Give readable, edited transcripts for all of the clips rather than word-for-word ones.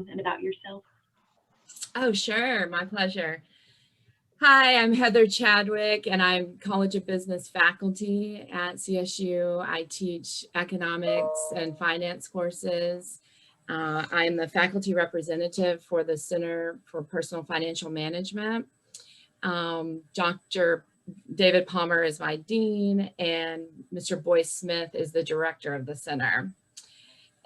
and about yourself? Oh, sure. My pleasure. Hi, I'm Heather Chadwick, and I'm College of Business faculty at CSU. I teach economics and finance courses. I'm the faculty representative for the Center for Personal Financial Management. Dr. David Palmer is my dean, and Mr. Boyce Smith is the director of the center.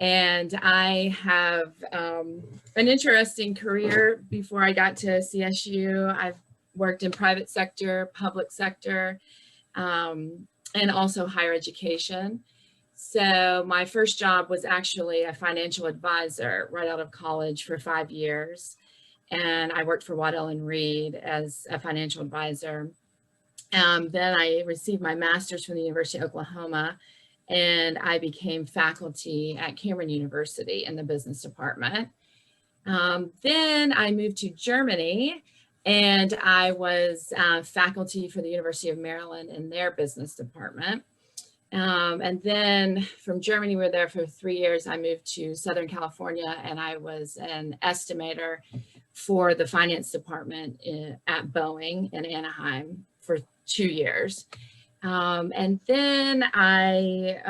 And I have an interesting career before I got to CSU. I've worked in private sector, public sector, and also higher education. So my first job was actually a financial advisor right out of college for 5 years. And I worked for Waddell & Reed as a financial advisor. Then I received my master's from the University of Oklahoma, and I became faculty at Cameron University in the business department. Then I moved to Germany, and I was faculty for the University of Maryland in their business department. And then from Germany, we were there for 3 years. I moved to Southern California, and I was an estimator for the finance department at Boeing in Anaheim for 2 years. And then I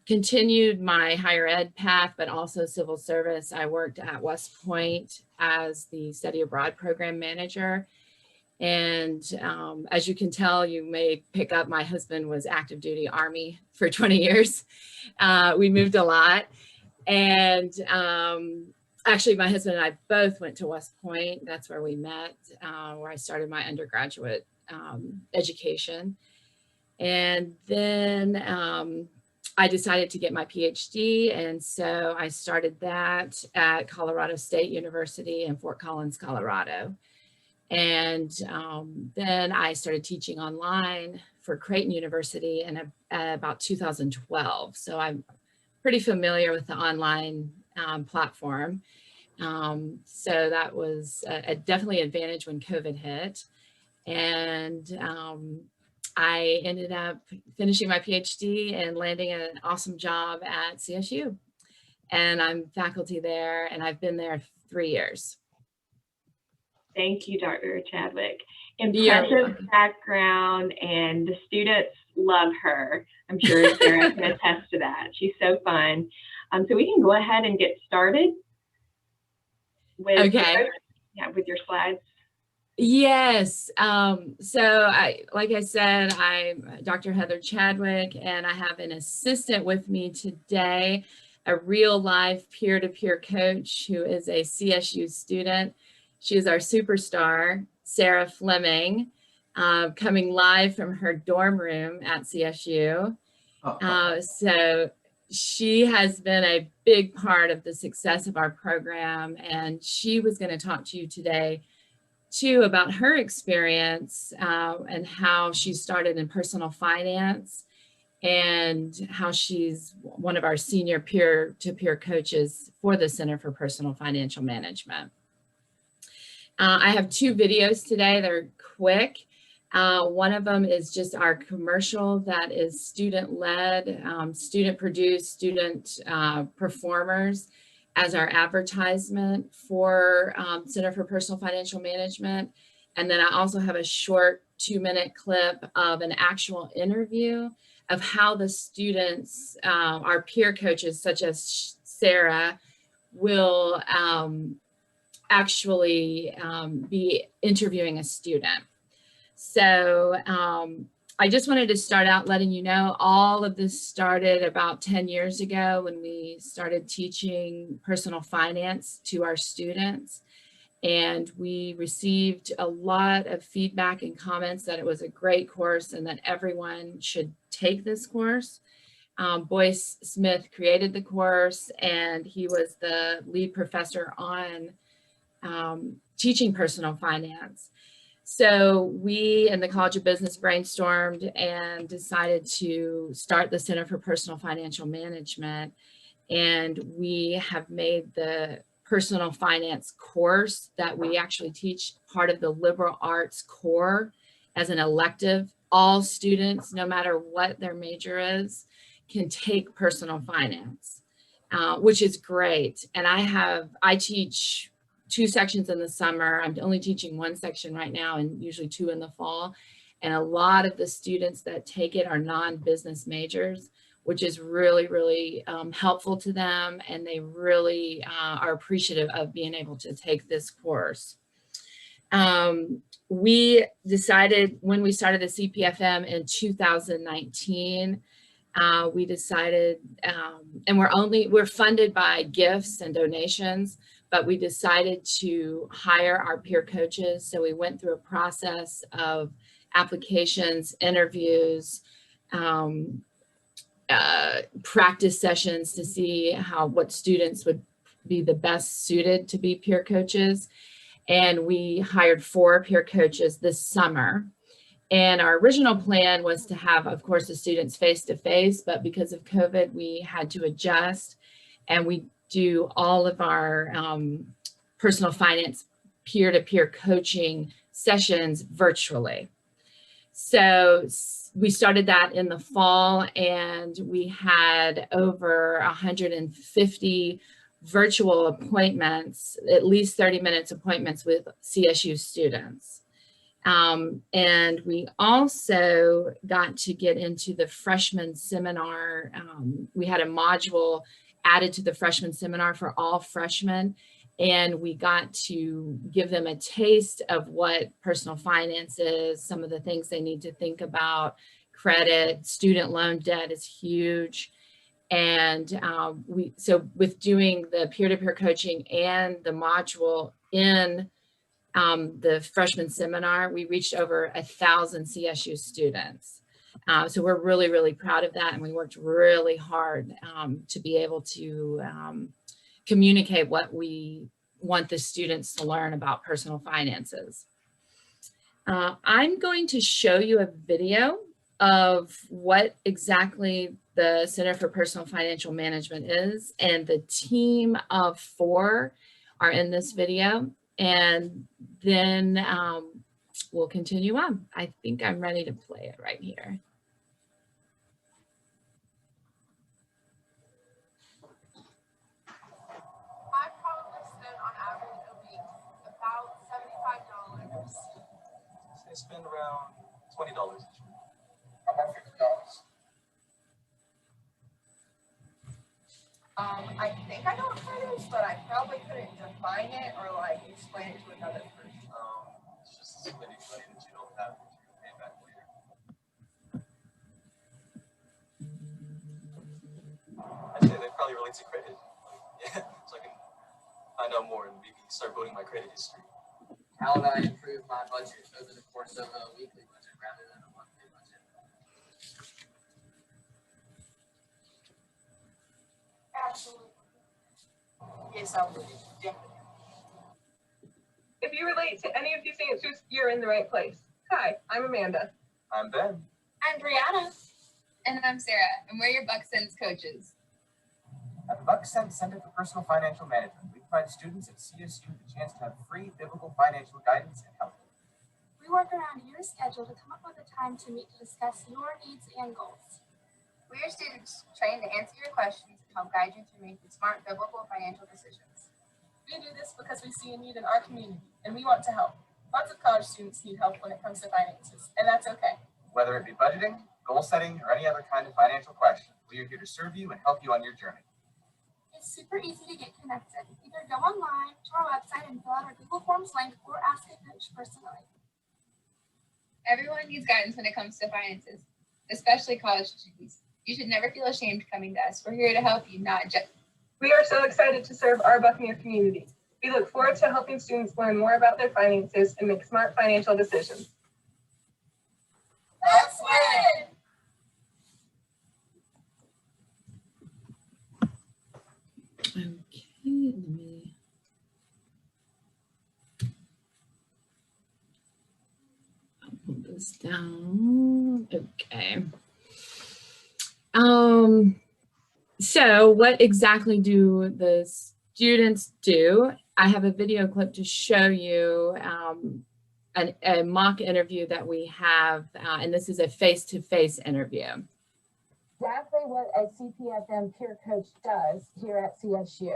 continued my higher ed path, but also civil service. I worked at West Point as the study abroad program manager. And as you can tell, you may pick up, my husband was active duty Army for 20 years. We moved a lot. And actually, my husband and I both went to West Point. That's where we met, where I started my undergraduate education. And then I decided to get my PhD. And so I started that at Colorado State University in Fort Collins, Colorado. And then I started teaching online for Creighton University in about 2012. So I'm pretty familiar with the online platform. So that was definitely an advantage when COVID hit. And I ended up finishing my PhD and landing an awesome job at CSU. And I'm faculty there, and I've been there 3 years. Thank you, Dr. Chadwick. Impressive background, and the students love her. I'm sure Sarah can attest to that. She's so fun. So we can go ahead and get started with, with your slides. Yes. So like I said, I'm Dr. Heather Chadwick, and I have an assistant with me today, a real life peer-to-peer coach who is a CSU student. She is our superstar, Sarah Fleming, coming live from her dorm room at CSU. So she has been a big part of the success of our program, and she was going to talk to you today too about her experience and how she started in personal finance, and how she's one of our senior peer-to-peer coaches for the Center for Personal Financial Management. I have 2 videos today. They're quick. One of them is just our commercial that is student-led, student-produced, student performers as our advertisement for Center for Personal Financial Management. And then I also have a short 2-minute clip of an actual interview of how the students, our peer coaches, such as Sarah, will actually be interviewing a student. So I just wanted to start out letting you know all of this started about 10 years ago when we started teaching personal finance to our students. And we received a lot of feedback and comments that it was a great course and that everyone should take this course. Boyce Smith created the course, and he was the lead professor on teaching personal finance. So we in the College of Business brainstormed and decided to start the Center for Personal Financial Management. And we have made the personal finance course that we actually teach part of the liberal arts core as an elective. All students, no matter what their major is, can take personal finance. which is great. And I teach 2 sections in the summer. I'm only teaching 1 section right now and usually 2 in the fall. And a lot of the students that take it are non-business majors, which is really, really helpful to them. And they really are appreciative of being able to take this course. We decided when we started the CPFM in 2019, we decided, and we're funded by gifts and donations, but we decided to hire our peer coaches. So we went through a process of applications, interviews, practice sessions to see what students would be the best suited to be peer coaches. And we hired 4 peer coaches this summer. And our original plan was to have, of course, the students face-to-face, but because of COVID, we had to adjust, and we do all of our personal finance peer-to-peer coaching sessions virtually. So we started that in the fall, and we had over 150 virtual appointments, at least 30 minutes appointments with CSU students. And we also got to get into the freshman seminar. We had a module added to the freshman seminar for all freshmen, and we got to give them a taste of what personal finance is, some of the things they need to think about. Credit, student loan debt is huge. And so with doing the peer-to-peer coaching and the module in the freshman seminar, we reached over 1,000 CSU students. So we're really, really proud of that. And we worked really hard to be able to communicate what we want the students to learn about personal finances. I'm going to show you a video of what exactly the Center for Personal Financial Management is. And the team of 4 are in this video. And then we'll continue on. I think I'm ready to play it right here. I probably spend on average a week about $75. I spend around $20 each week. About $50. I think I know what credit is, but I probably couldn't define it or like explain it to another person. It's just spending money that you don't have that you can pay back later. I'd say they probably relate to credit. Yeah, so I can find out more and maybe start building my credit history. How would I improve my budget over the course of a weekly budget rather than a monthly budget? Absolutely. Yes, I would. Definitely. If you relate to any of these answers, you're in the right place. Hi, I'm Amanda. I'm Ben. I'm Brianna. And I'm Sarah, and we're your Buck Sense coaches. At the Buck Sense Center for Personal Financial Management, we provide students at CSU the chance to have free biblical financial guidance and help. We work around your schedule to come up with a time to meet to discuss your needs and goals. We are students trained to answer your questions and help guide you through making smart biblical financial decisions. We do this because we see a need in our community, and we want to help. Lots of college students need help when it comes to finances, and that's okay. Whether it be budgeting, goal setting, or any other kind of financial question, we are here to serve you and help you on your journey. It's super easy to get connected. Either go online to our website and fill out our Google Forms link or ask a coach personally. Everyone needs guidance when it comes to finances, especially college students. You should never feel ashamed coming to us. We're here to help you, not just. We are so excited to serve our Buccaneer community. We look forward to helping students learn more about their finances and make smart financial decisions. Let's win! Okay, let me. I'll put this down. Okay. So what exactly do the students do? I have a video clip to show you a mock interview that we have, and this is a face-to-face interview. exactly what a CPFM peer coach does here at CSU.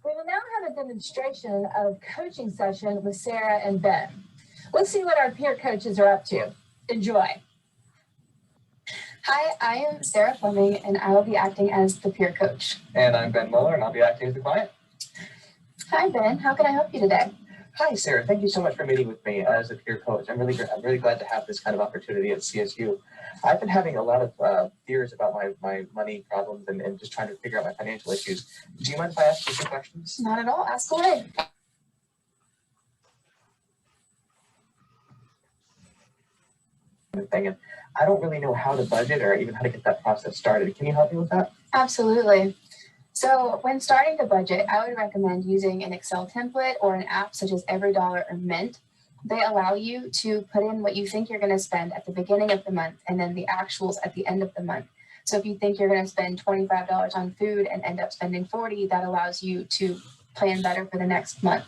We will now have a demonstration of coaching session with Sarah and Ben. Let's see what our peer coaches are up to. Enjoy. Hi, I am Sarah Fleming, and I will be acting as the peer coach. And I'm Ben Muller, and I'll be acting as the client. Hi, Ben. How can I help you today? Hi, Sarah. Thank you so much for meeting with me as a peer coach. I'm really glad to have this kind of opportunity at CSU. I've been having a lot of fears about my money problems and just trying to figure out my financial issues. Do you mind if I ask you some questions? Not at all. Ask away. And I don't really know how to budget or even how to get that process started. Can you help me with that? Absolutely. So when starting to budget, I would recommend using an Excel template or an app such as EveryDollar or Mint. They allow you to put in what you think you're going to spend at the beginning of the month and then the actuals at the end of the month. So if you think you're going to spend $25 on food and end up spending $40, that allows you to plan better for the next month.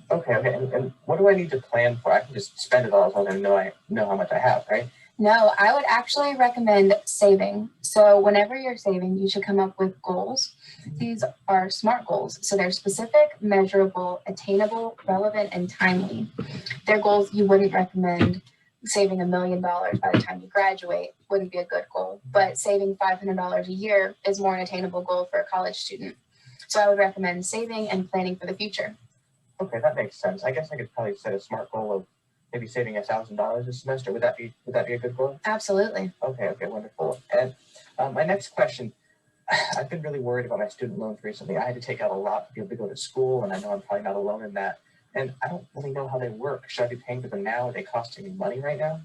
Okay. And what do I need to plan for? I can just spend it all as long as I know how much I have, right? No, I would actually recommend saving. So whenever you're saving, you should come up with goals. These are SMART goals. So they're specific, measurable, attainable, relevant, and timely. They're goals you wouldn't recommend. Saving $1 million by the time you graduate wouldn't be a good goal, but saving $500 a year is more an attainable goal for a college student. So I would recommend saving and planning for the future. Okay, that makes sense. I guess I could probably set a SMART goal of maybe saving $1,000 a semester. Would that be a good goal? Absolutely. Okay, wonderful. And my next question, I've been really worried about my student loans recently. I had to take out a lot to be able to go to school, and I know I'm probably not alone in that. And I don't really know how they work. Should I be paying for them now? Are they costing me money right now?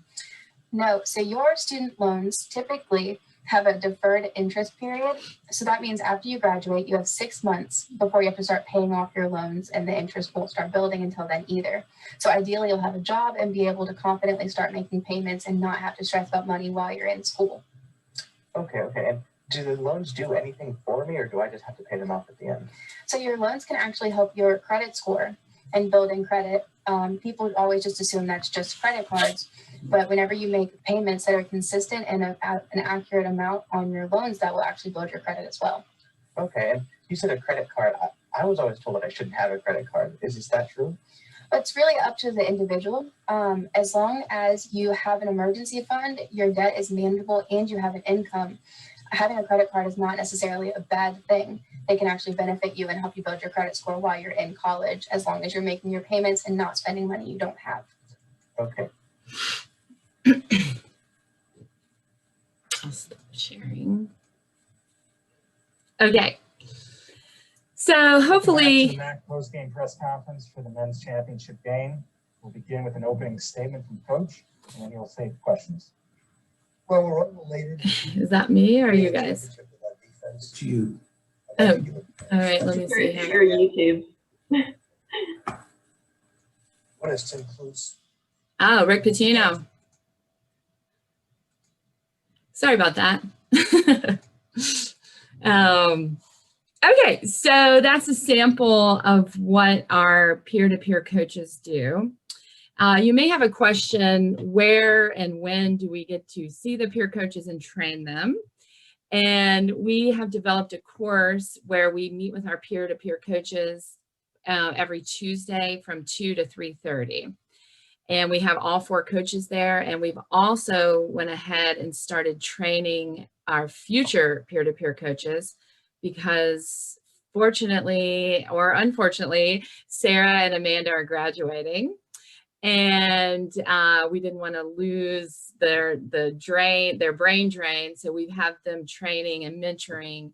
No, so your student loans typically have a deferred interest period. So that means after you graduate, you have 6 months before you have to start paying off your loans, and the interest won't start building until then either. So ideally you'll have a job and be able to confidently start making payments and not have to stress about money while you're in school. Okay. And do the loans do anything for me, or do I just have to pay them off at the end? So your loans can actually help your credit score and building credit. People always just assume that's just credit cards, but whenever you make payments that are consistent and an accurate amount on your loans, that will actually build your credit as well. Okay, and you said a credit card. I was always told that I shouldn't have a credit card. Is that true? It's really up to the individual. As long as you have an emergency fund, your debt is manageable, and you have an income, having a credit card is not necessarily a bad thing. They can actually benefit you and help you build your credit score while you're in college, as long as you're making your payments and not spending money you don't have. Okay. I'll stop sharing. Okay. So hopefully, the MAC post-game press conference for the men's championship game. We'll begin with an opening statement from Coach, and then he'll take questions. Well, we're unrelated. Is that me or you guys? It's you. Oh, all right. Let me see here. Your YouTube. What is Tim Close? Oh, Rick Pitino. Sorry about that. Okay, so that's a sample of what our peer-to-peer coaches do. You may have a question, where and when do we get to see the peer coaches and train them? And we have developed a course where we meet with our peer-to-peer coaches every Tuesday from 2 to 3:30. And we have all 4 coaches there. And we've also went ahead and started training our future peer-to-peer coaches, because fortunately or unfortunately, Sarah and Amanda are graduating. And we didn't want to lose their brain drain. So we have them training and mentoring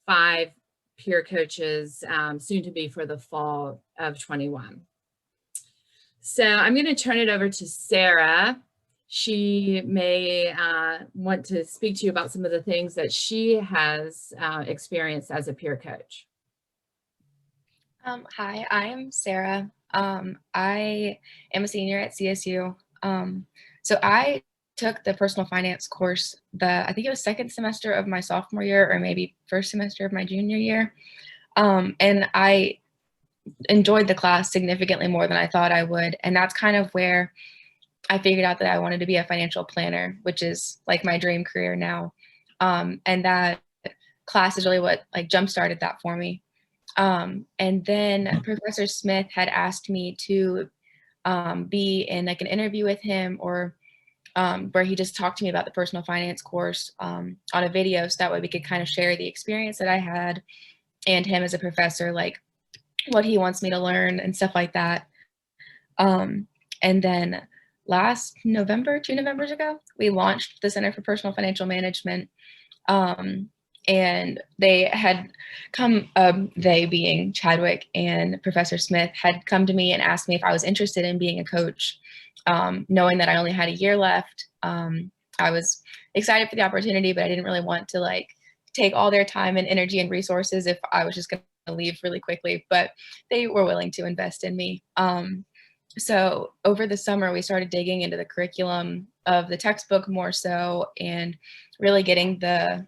5 peer coaches soon to be for the fall of 21. So I'm going to turn it over to Sarah. She may want to speak to you about some of the things that she has experienced as a peer coach. Hi, I'm Sarah. I am a senior at CSU. So I took the personal finance course, I think it was 2nd semester of my sophomore year, or maybe 1st semester of my junior year. And I enjoyed the class significantly more than I thought I would. And that's kind of where I figured out that I wanted to be a financial planner, which is like my dream career now. And that class is really what like jump started that for me. And then Professor Smith had asked me to be in like an interview with him, or where he just talked to me about the personal finance course on a video, so that way we could kind of share the experience that I had and him as a professor, like what he wants me to learn and stuff like that. And then last November, 2 Novembers ago, we launched the Center for Personal Financial Management. And they had come, they being Chadwick and Professor Smith, had come to me and asked me if I was interested in being a coach, knowing that I only had a year left. I was excited for the opportunity, but I didn't really want to like take all their time and energy and resources if I was just going to leave really quickly, but they were willing to invest in me. So over the summer, we started digging into the curriculum of the textbook more so, and really getting the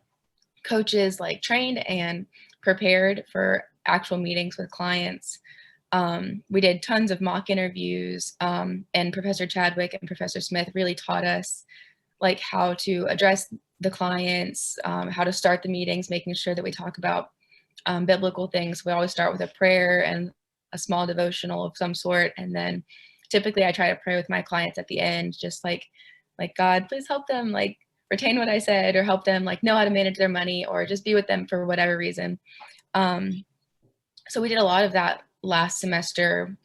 coaches like trained and prepared for actual meetings with clients. We did tons of mock interviews, and Professor Chadwick and Professor Smith really taught us like how to address the clients, how to start the meetings, making sure that we talk about biblical things. We always start with a prayer and a small devotional of some sort, and then typically I try to pray with my clients at the end, just like God, please help them like retain what I said, or help them like know how to manage their money, or just be with them for whatever reason. So we did a lot of that last semester.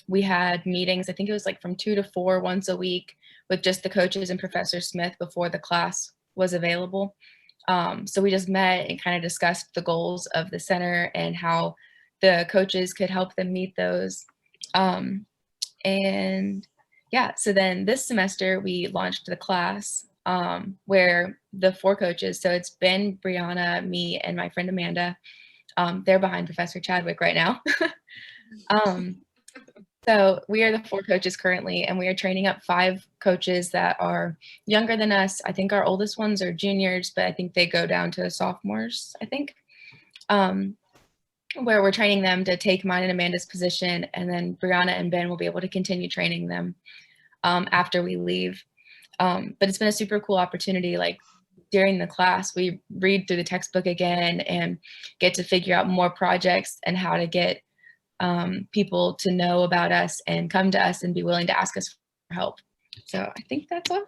We had meetings, I think it was like from 2 to 4 once a week, with just the coaches and Professor Smith before the class was available. So we just met and kind of discussed the goals of the center and how the coaches could help them meet those. And yeah, so then this semester we launched the class, where the 4 coaches, so it's Ben, Brianna, me, and my friend Amanda. They're behind Professor Chadwick right now. So we are the 4 coaches currently, and we are training up 5 coaches that are younger than us. I think our oldest ones are juniors, but I think they go down to sophomores, I think, where we're training them to take mine and Amanda's position, and then Brianna and Ben will be able to continue training them after we leave. But it's been a super cool opportunity. Like during the class, we read through the textbook again and get to figure out more projects and how to get people to know about us and come to us and be willing to ask us for help. So I think that's all.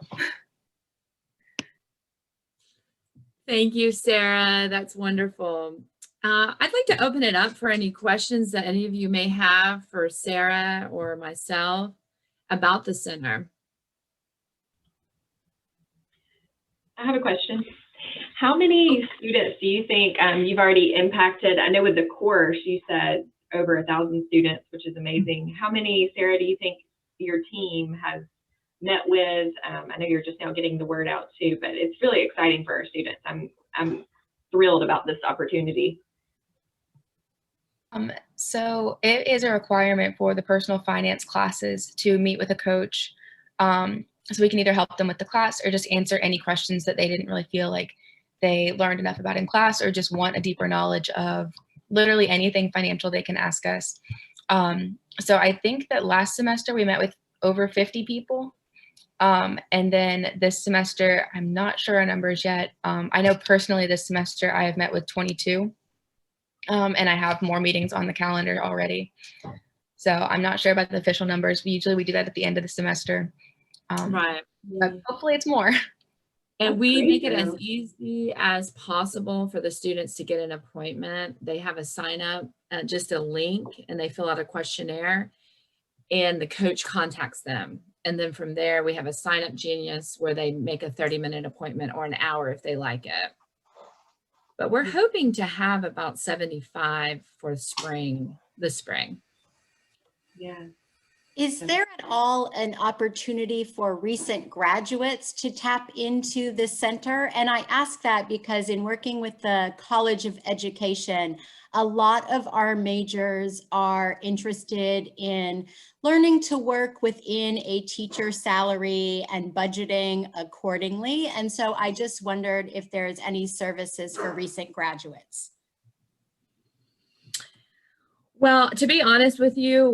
Thank you, Sarah. That's wonderful. I'd like to open it up for any questions that any of you may have for Sarah or myself about the center. I have a question. How many students do you think you've already impacted? I know with the course you said over 1,000 students, which is amazing. How many, Sarah, do you think your team has met with? I know you're just now getting the word out too, but it's really exciting for our students. I'm thrilled about this opportunity. So it is a requirement for the personal finance classes to meet with a coach. So we can either help them with the class or just answer any questions that they didn't really feel like they learned enough about in class, or just want a deeper knowledge of literally anything financial they can ask us. So I think that last semester we met with over 50 people. And then this semester, I'm not sure our numbers yet. I know personally this semester I have met with 22. And I have more meetings on the calendar already. So I'm not sure about the official numbers. We do that at the end of the semester. Right. But hopefully it's more. And we make it as easy as possible for the students to get an appointment. They have a sign up, just a link, and they fill out a questionnaire, and the coach contacts them. And then from there, we have a sign up genius where they make a 30-minute appointment or an hour if they like it. But we're hoping to have about 75 for this spring. Yeah. Is there at all an opportunity for recent graduates to tap into this center? And I ask that because in working with the College of Education, a lot of our majors are interested in learning to work within a teacher salary and budgeting accordingly. And so I just wondered if there's any services for recent graduates. Well, to be honest with you,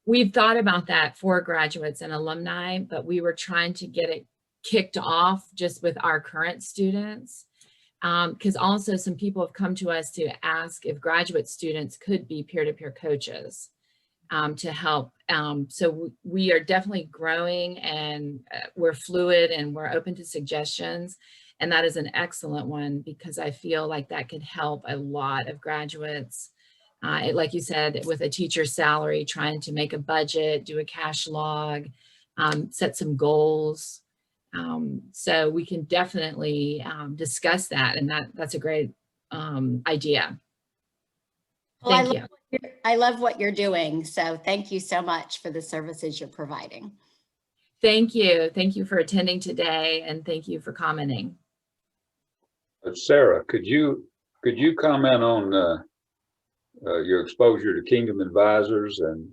we've thought about that for graduates and alumni, but we were trying to get it kicked off just with our current students. Because also some people have come to us to ask if graduate students could be peer-to-peer coaches to help. So we are definitely growing, and we're fluid and we're open to suggestions. And that is an excellent one, because I feel like that could help a lot of graduates. Like you said, with a teacher's salary, trying to make a budget, do a cash log, set some goals. So we can definitely discuss that, and that's a great idea. Well, Thank you. I love what you're doing. So thank you so much for the services you're providing. Thank you. Thank you for attending today, and thank you for commenting. Sarah, could you comment on your exposure to Kingdom Advisors and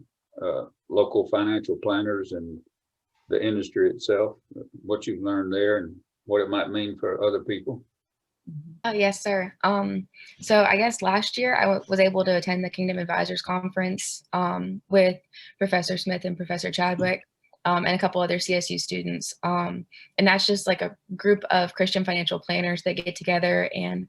local financial planners and the industry itself, what you've learned there and what it might mean for other people? Oh, yes, sir. So I guess last year I was able to attend the Kingdom Advisors Conference with Professor Smith and Professor Chadwick and a couple other CSU students. And that's just like a group of Christian financial planners that get together, and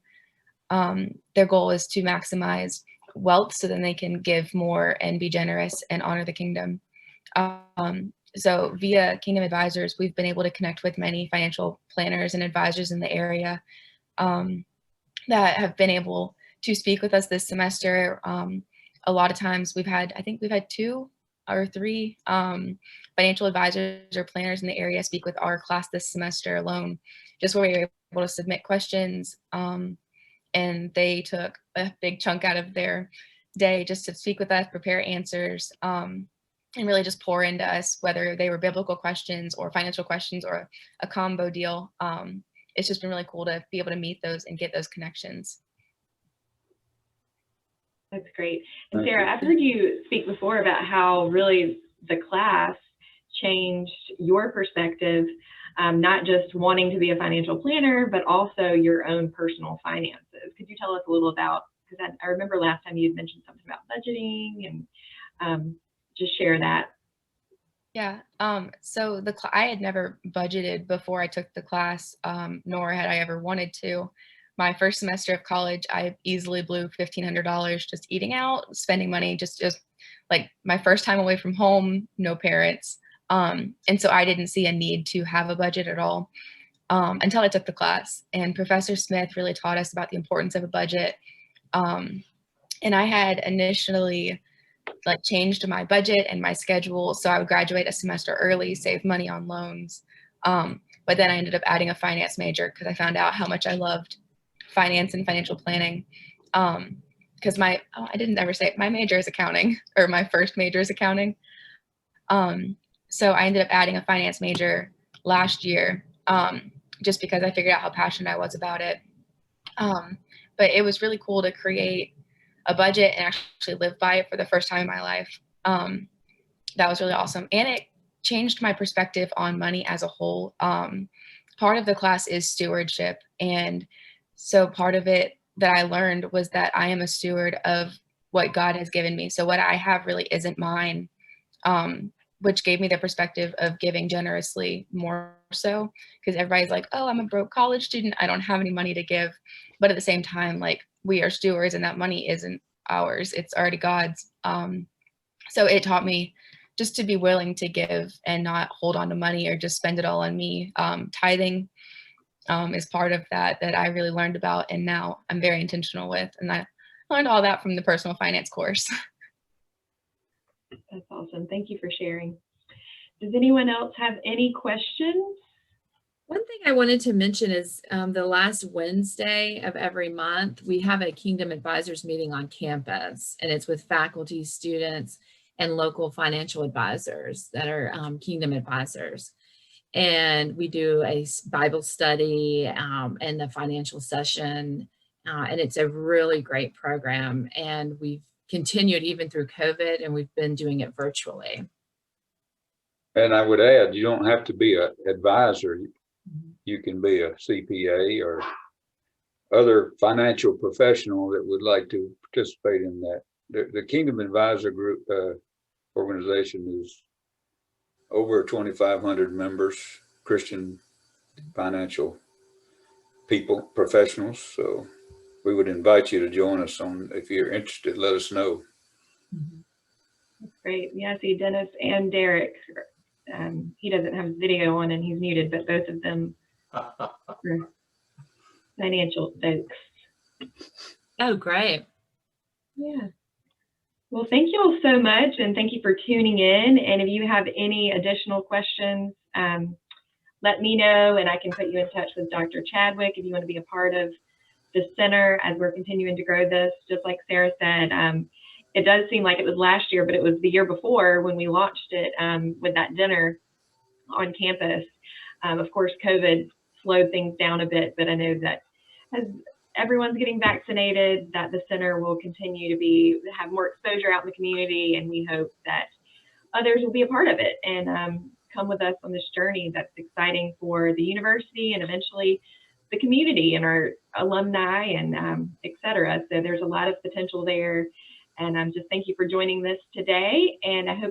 their goal is to maximize wealth so then they can give more and be generous and honor the kingdom. So via Kingdom Advisors, we've been able to connect with many financial planners and advisors in the area that have been able to speak with us this semester. A lot of times I think we've had 2 or 3 financial advisors or planners in the area speak with our class this semester alone, just where we were able to submit questions. And they took a big chunk out of their day just to speak with us, prepare answers, and really just pour into us, whether they were biblical questions or financial questions or a combo deal. It's just been really cool to be able to meet those and get those connections. That's great. And Sarah, I've heard you speak before about how really the class changed your perspective, not just wanting to be a financial planner, but also your own personal finances. Could you tell us a little about, because I remember last time you had mentioned something about budgeting, and just share that. Yeah. So I had never budgeted before I took the class, nor had I ever wanted to. My first semester of college, I easily blew $1,500 just eating out, spending money, just like my first time away from home, no parents. And so I didn't see a need to have a budget at all until I took the class. And Professor Smith really taught us about the importance of a budget. And I had initially changed my budget and my schedule so I would graduate a semester early, save money on loans. But then I ended up adding a finance major because I found out how much I loved finance and financial planning. Because I didn't ever say my major is accounting, or my first major is accounting. So I ended up adding a finance major last year just because I figured out how passionate I was about it. But it was really cool to create a budget and actually live by it for the first time in my life. That was really awesome. And it changed my perspective on money as a whole. Part of the class is stewardship. And so part of it that I learned was that I am a steward of what God has given me. So what I have really isn't mine, which gave me the perspective of giving generously more so, because everybody's like, oh, I'm a broke college student, I don't have any money to give. But at the same time, we are stewards and that money isn't ours, it's already God's. So it taught me just to be willing to give and not hold on to money or just spend it all on me. Tithing is part of that I really learned about, and now I'm very intentional with, and I learned all that from the personal finance course. That's awesome. Thank you for sharing. Does anyone else have any questions? One thing I wanted to mention is the last Wednesday of every month, we have a Kingdom Advisors meeting on campus, and it's with faculty, students, and local financial advisors that are Kingdom Advisors. And we do a Bible study and the financial session, and it's a really great program. And we've continued even through COVID, and we've been doing it virtually. And I would add, you don't have to be an advisor. You can be a CPA or other financial professional that would like to participate in that. The Kingdom Advisor Group organization is over 2,500 members, Christian financial people, professionals. So we would invite you to join us on, if you're interested, let us know. That's great. Yeah, see Dennis and Derek. He doesn't have his video on and he's muted, but both of them are financial folks. Oh, great. Yeah. Well, thank you all so much, and thank you for tuning in. And if you have any additional questions, let me know, and I can put you in touch with Dr. Chadwick if you want to be a part of the center as we're continuing to grow this. Just like Sarah said, it does seem like it was last year, but it was the year before when we launched it with that dinner on campus. Of course, COVID slowed things down a bit, but I know that as everyone's getting vaccinated, that the center will continue to have more exposure out in the community, and we hope that others will be a part of it and come with us on this journey that's exciting for the university and eventually the community and our alumni and et cetera. So there's a lot of potential there. And just thank you for joining this today. And I hope